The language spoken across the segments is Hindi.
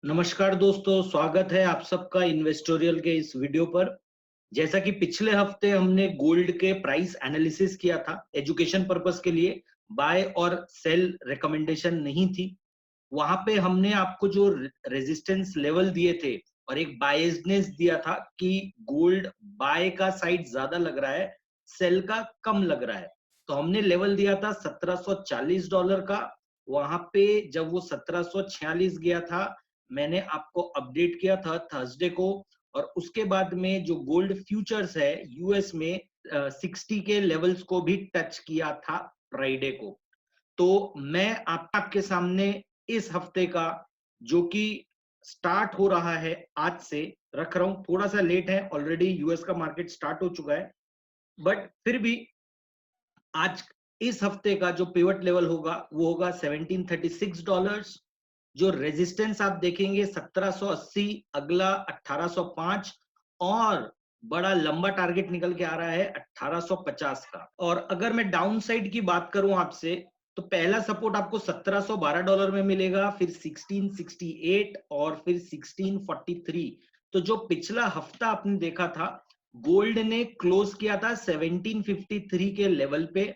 नमस्कार दोस्तों, स्वागत है आप सबका इन्वेस्टोरियल के इस वीडियो पर। जैसा कि पिछले हफ्ते हमने गोल्ड के प्राइस एनालिसिस किया था एजुकेशन पर्पस के लिए, बाय और सेल रिकमेंडेशन नहीं थी। वहां पे हमने आपको जो रेजिस्टेंस लेवल दिए थे और एक बायसनेस दिया था कि गोल्ड बाय का साइड ज्यादा लग रहा है, सेल का कम लग रहा है। तो हमने लेवल दिया था $1740 का। वहां पे जब वो 1746 गया था, मैंने आपको अपडेट किया था थर्सडे को। और उसके बाद में जो गोल्ड फ्यूचर्स है यूएस में 60 के लेवल्स को भी टच किया था फ्राइडे को। तो मैं आपके सामने इस हफ्ते का, जो कि स्टार्ट हो रहा है आज से, रख रहा हूं। थोड़ा सा लेट है, ऑलरेडी यूएस का मार्केट स्टार्ट हो चुका है, बट फिर भी आज इस हफ्ते का जो पिवट लेवल होगा वो होगा $1736। जो रेजिस्टेंस आप देखेंगे 1780, अगला 1805, और बड़ा लंबा टारगेट निकल के आ रहा है 1850 का। और अगर मैं डाउन साइड की बात करूं आपसे, तो पहला सपोर्ट आपको $1712 में मिलेगा, फिर 1668 और फिर 1643। तो जो पिछला हफ्ता आपने देखा था, गोल्ड ने क्लोज किया था 1753 के लेवल पे,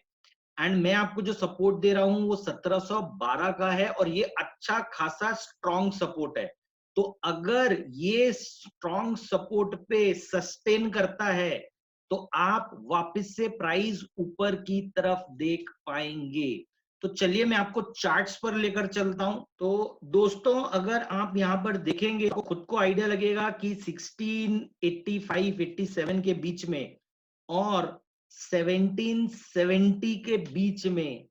एंड मैं आपको जो सपोर्ट दे रहा हूं वो 1712 का है, और ये अच्छा खासा स्ट्रॉन्ग सपोर्ट है। तो अगर ये स्ट्रॉन्ग सपोर्ट पे सस्टेन करता है तो आप वापस से प्राइस ऊपर की तरफ देख पाएंगे। तो चलिए मैं आपको चार्ट्स पर लेकर चलता हूं। तो दोस्तों, अगर आप यहां पर देखेंगे तो खुद को आइडिया लगेगा कि 1685-87 के बीच में और 1770 के बीच में,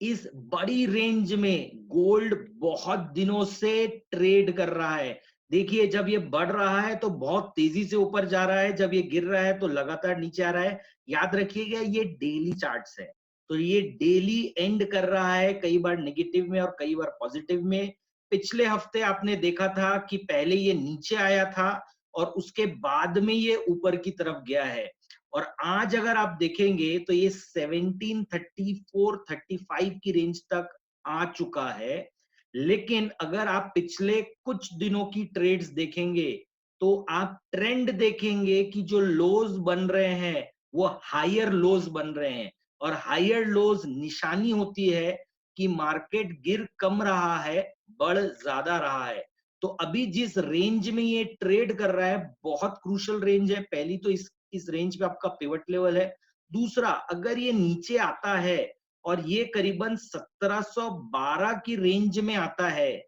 इस बड़ी रेंज में गोल्ड बहुत दिनों से ट्रेड कर रहा है। देखिए, जब ये बढ़ रहा है तो बहुत तेजी से ऊपर जा रहा है, जब ये गिर रहा है तो लगातार नीचे आ रहा है। याद रखिएगा, ये डेली चार्ट्स है, तो ये डेली एंड कर रहा है, कई बार नेगेटिव में और कई बार पॉजिटिव में। पिछले हफ्ते आपने देखा था कि पहले ये नीचे आया था और उसके बाद में ये ऊपर की तरफ गया है। और आज अगर आप देखेंगे तो ये 1734-35 की रेंज तक आ चुका है। लेकिन अगर आप पिछले कुछ दिनों की ट्रेड्स देखेंगे तो आप ट्रेंड देखेंगे कि जो लोज बन रहे हैं वो हायर लोज बन रहे हैं, और हायर लोज निशानी होती है कि मार्केट गिर कम रहा है, बढ़ ज्यादा रहा है। तो अभी जिस रेंज में ये ट्रेड कर रहा है बहुत क्रूशियल रेंज है। पहली तो इस रेंज पे आपका पिवट लेवल है। दूसरा, अगर ये नीचे आता है और ये करीबन 1712 की रेंज में आता है,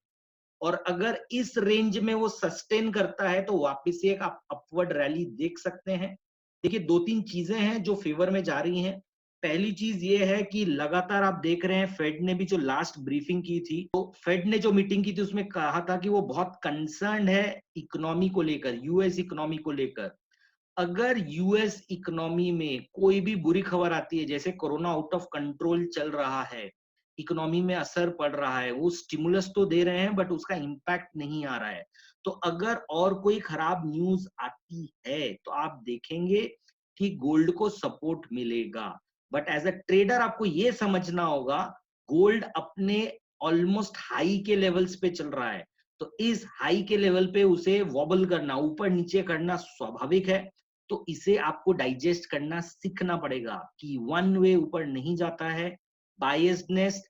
और अगर इस रेंज में वो सस्टेन करता है तो वापस से एक आप अपवर्ड रैली देख सकते हैं। देखिए, दो तीन चीजें हैं जो फेवर में जा रही हैं। पहली चीज ये है कि लगातार आप देख रहे हैं फेड ने भी जो लास्ट ब्रीफिंग की थी, तो फेड ने जो मीटिंग की थी उसमें कहा था कि वो बहुत कंसर्न है इकोनॉमी को लेकर, यूएस इकोनॉमी को लेकर। अगर यूएस इकोनॉमी में कोई भी बुरी खबर आती है, जैसे कोरोना आउट ऑफ कंट्रोल चल रहा है, इकोनॉमी में असर पड़ रहा है, वो स्टिमुलस तो दे रहे हैं बट उसका इम्पैक्ट नहीं आ रहा है, तो अगर और कोई खराब न्यूज आती है तो आप देखेंगे कि गोल्ड को सपोर्ट मिलेगा। बट एज अ ट्रेडर आपको ये समझना होगा, गोल्ड अपने ऑलमोस्ट हाई के लेवल्स पे चल रहा है, तो इस हाई के लेवल पे उसे वॉबल करना, ऊपर नीचे करना स्वाभाविक है। तो इसे आपको डाइजेस्ट करना सीखना पड़ेगा कि वन वे ऊपर नहीं जाता है। बायसनेस,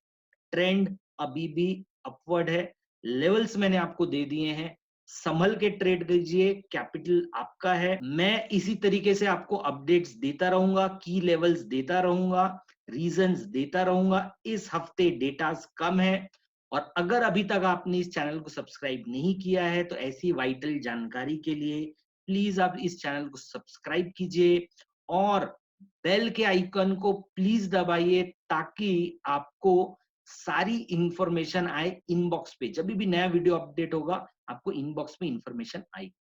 ट्रेंड अभी भी अपवर्ड है। लेवल्स मैंने आपको दे दिए हैं, संभल के ट्रेड कीजिए, कैपिटल आपका है। मैं इसी तरीके से आपको अपडेट्स देता रहूंगा, की लेवल्स देता रहूंगा, रीजंस देता रहूंगा। इस हफ्ते डेटास कम है, और अगर अभी तक आपने इस चैनल को सब्सक्राइब नहीं किया है तो ऐसी वाइटल जानकारी के लिए प्लीज आप इस चैनल को सब्सक्राइब कीजिए और बेल के आइकन को प्लीज दबाइए, ताकि आपको सारी इंफॉर्मेशन आए इनबॉक्स पे। जब भी नया वीडियो अपडेट होगा आपको इनबॉक्स में इंफॉर्मेशन आएगी।